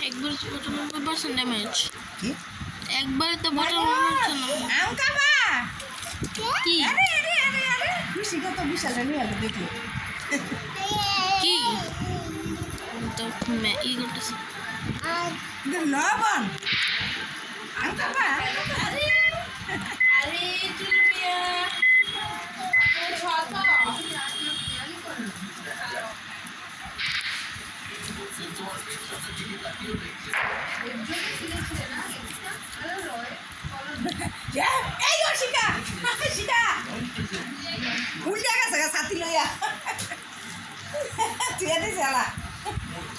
একবার 95% ড্যামেজ কি একবার তো বটল মারছে না আম খাবা কি আরে আরে আরে আরে খুশি কত বিশাল নিয়ে আলো দেখি কি তো ই করতেছে লবণ আম খাবা আরে আরে চুলমিয়া ছটা এই ও শিকা শিকা উল্টা গেছে ছাতি লইয়া তুই দিস এলা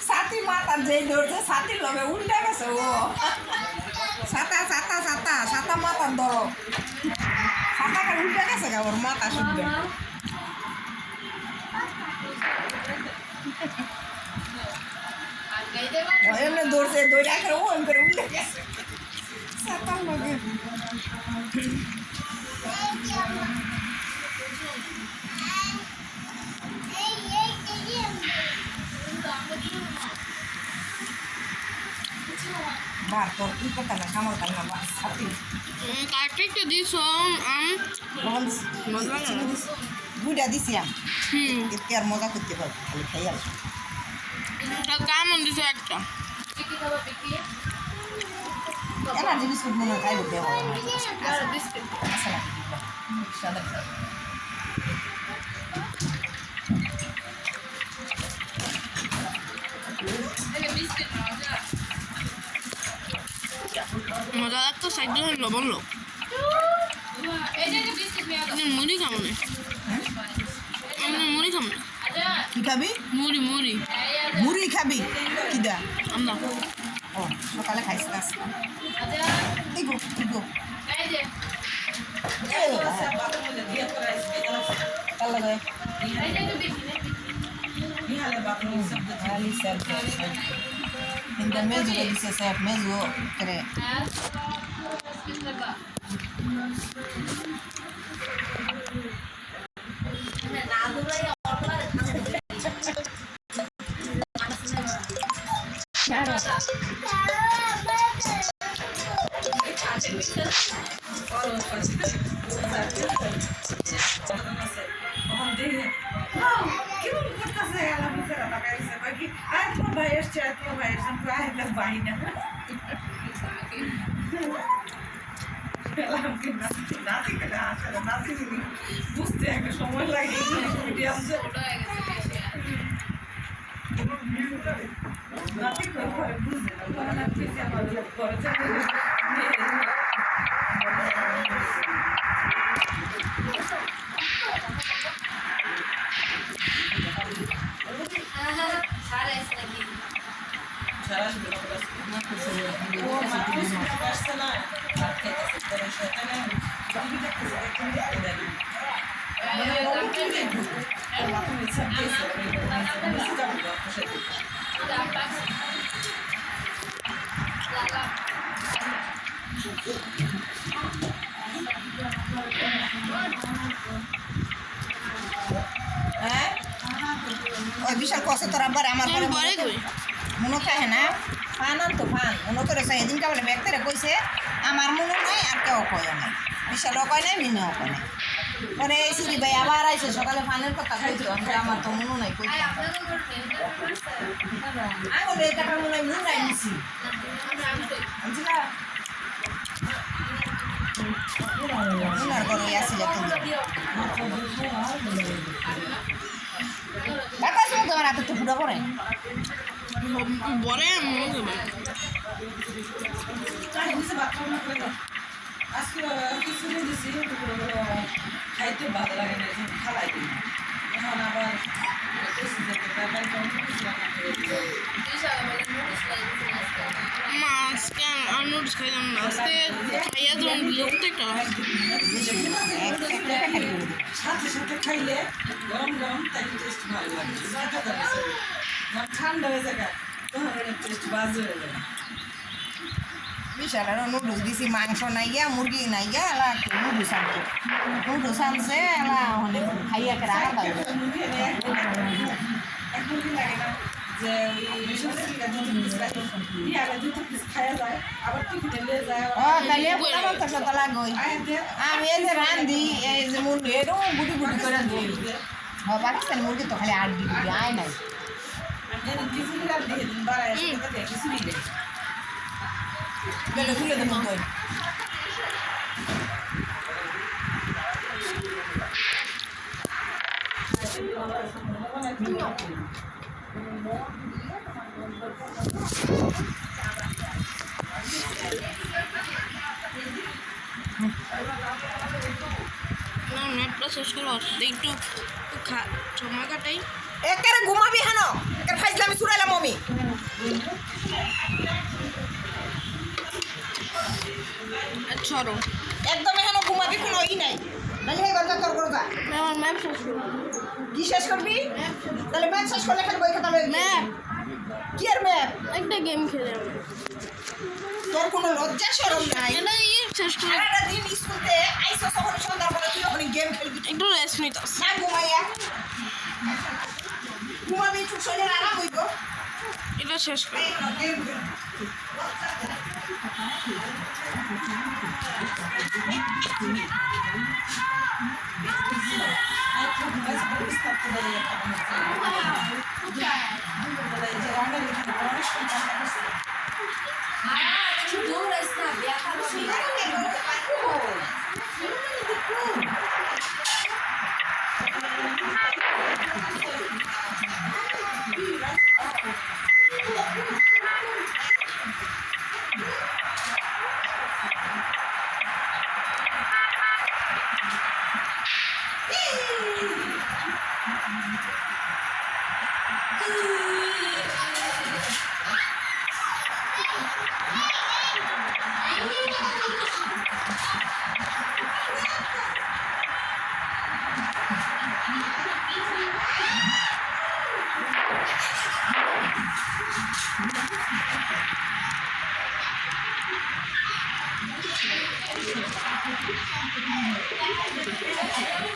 ছাতি মাথা যেই ধরছে ছাতি লগে উল্টা গেছে ও ছাতা ছাতা ছাতা ছাতা মাথার ধরো ছাতা কার উল্টা গেছে গা ওর মাথা শুনবে এমনি দৌড়ছে দৌড়ে আগে ও এম করে উল্টে গেছে ছাতার লগে বার তোর কি কথা না কামাল কান্না বার ছাতি কাটতে দিছ দুইটা দিছি আমি হুম এতে আর মজা করতে পারবো খালি খাই আসবো কেমন দিছ একটা বিক্রি খাবো বিক্রি এনার্জি বিস্কুট মনে হয় খাইব দেওয়া বিস্কিট আছে না সাদা বিস্কিট মজা লাগতো সাইকেল লবণ লোক এই যে বিস্কিট নিয়ে মুড়ি খাবো না মুড়ি খাবো না আচ্ছা কি খাবি মুড়ি মুড়ি মুড়ি খাবি কি দা আমরা ও সকালে খাইছি না আচ্ছা ইগো ইগো এই যে কালা গায় এই যে বিস্কিট খালি স্যার ইন্দা মেজু দিছে স্যার মেজু করে হ্যাঁ বিস্কিট খাবা না দৌড়াই কেমন করতেছে আলা বিছানা তাকাইছে বাকি আর তোমার ভাই আসছে আর তোমার ভাই আসছে আমি আইলা ভাই না নাতি কেনা আসলে নাতি বুঝতে একটা সময় লাগে মিডিয়াম যে ওটা হয়ে গেছে নাতি করে বুঝতে না নাতি আমার ঘরে চলে সারা এসে নাকি হ্যাঁ ওই বিশাল কষ্ট তোর আবার আমার আমি পরে কই মনে খায় না ফান আনতো ফান মনে করে সেদিনকে বলে ব্যক্তিরা কইছে আমার মনে নাই আর কেউ কয় নাই বিশালও কয় নাই মিনেও কয় নাই পরে এই সিঁড়ি ভাই আবার আইসে সকালে ফানের কথা কইছো আমার তো মনে নাই কই আমি এটা মনে হয় মনে নাই নিছি বুঝলা মনার করে আসিল তুমি বাবা সব তোমার হাতে তো ফুটা পড়ে বরে মনে করবে খাইতে ভালো লাগে না খালাই দিই এখন আবার বিশাল বলে নোটিস লাগে নুডলস খাইলাম না আজকে খাইয়া যখন বিরক্ত একটা লাগে। এক প্যাকেট করে দিই। সাথে সাথে খাইলে গরম গরম তাই টেস্ট ভালো লাগে ঠান্ডা হয়ে যায় তখন টেস্ট বাজে হয়ে যায় বিশাল নুডলস দিছি মাংস নাই গিয়া মুরগি নাই গিয়া এলা নুডলস আনছে এলা মানে খাইয়া করে আরাম পাইবে এক মুরগি লাগে না যে খাওয়া যায় আবার টিফিনে নিয়ে যায় তাহলে কেমন তো কত লাগই আমি এই যে রান্ধি এই যে মুরগি এরকম গুটি গুটি করে দিই পাকিস্তানি মুরগি তো খালি 8 ডিগ্রি আয় নাই বেলে তুলে দেবো কই না নেটটা শেষ করে আসতে একটু সময় কাটাই একেবারে ঘুমাবি হেন একেবারে ফাইজলামি ছুড়াইলাম আমি সরো একদম হেন ঘুমাবি কোনো ই নাই নাহলে হে গঞ্জা তোর করগা আমার ম্যাপ শেষ করো কি শেষ করবি তাহলে ম্যাচ শেষ করলে খালি বই খাতা লইবি ম্যাপ কি আর ম্যাপ একটা গেম খেলে আমি তোর কোনো লজ্জা শরম নাই এটা শেষ করে সারাটা দিন স্কুলতে আইসো সকালে সন্ধ্যাবেলা তুই ওখানে গেম খেলবি একটু রেস্ট নিতাস না ঘুমাইয়া ঘুমাবি চুপ শরীরের আরাম হইব এটা শেষ করে দৌড়াইস না ব্যথা পাবি Thank you.